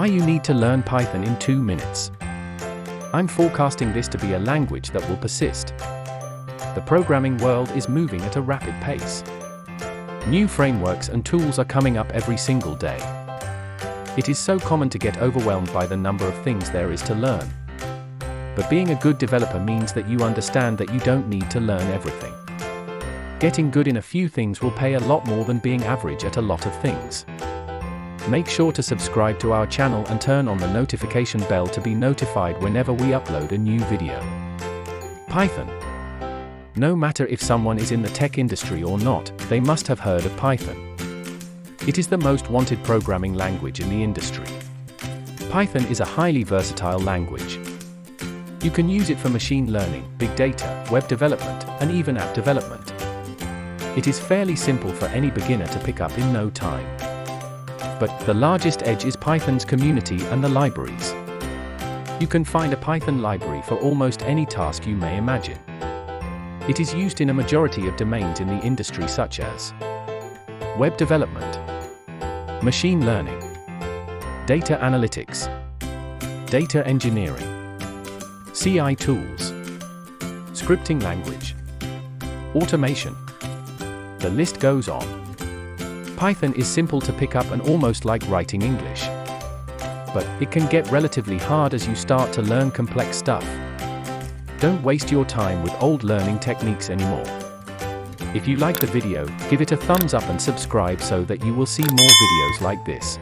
Why you need to learn Python in 2 minutes. I'm forecasting this to be a language that will persist. The programming world is moving at a rapid pace. New frameworks and tools are coming up every single day. It is so common to get overwhelmed by the number of things there is to learn. But being a good developer means that you understand that you don't need to learn everything. Getting good in a few things will pay a lot more than being average at a lot of things. Make sure to subscribe to our channel and turn on the notification bell to be notified whenever we upload a new video. Python. No matter if someone is in the tech industry or not, they must have heard of Python. It is the most wanted programming language in the industry. Python is a highly versatile language. You can use it for machine learning, big data, web development, and even app development. It is fairly simple for any beginner to pick up in no time. But the largest edge is Python's community and the libraries. You can find a Python library for almost any task you may imagine. It is used in a majority of domains in the industry such as web development, machine learning, data analytics, data engineering, CI tools, scripting language, automation. The list goes on. Python is simple to pick up and almost like writing English. But it can get relatively hard as you start to learn complex stuff. Don't waste your time with old learning techniques anymore. If you like the video, give it a thumbs up and subscribe so that you will see more videos like this.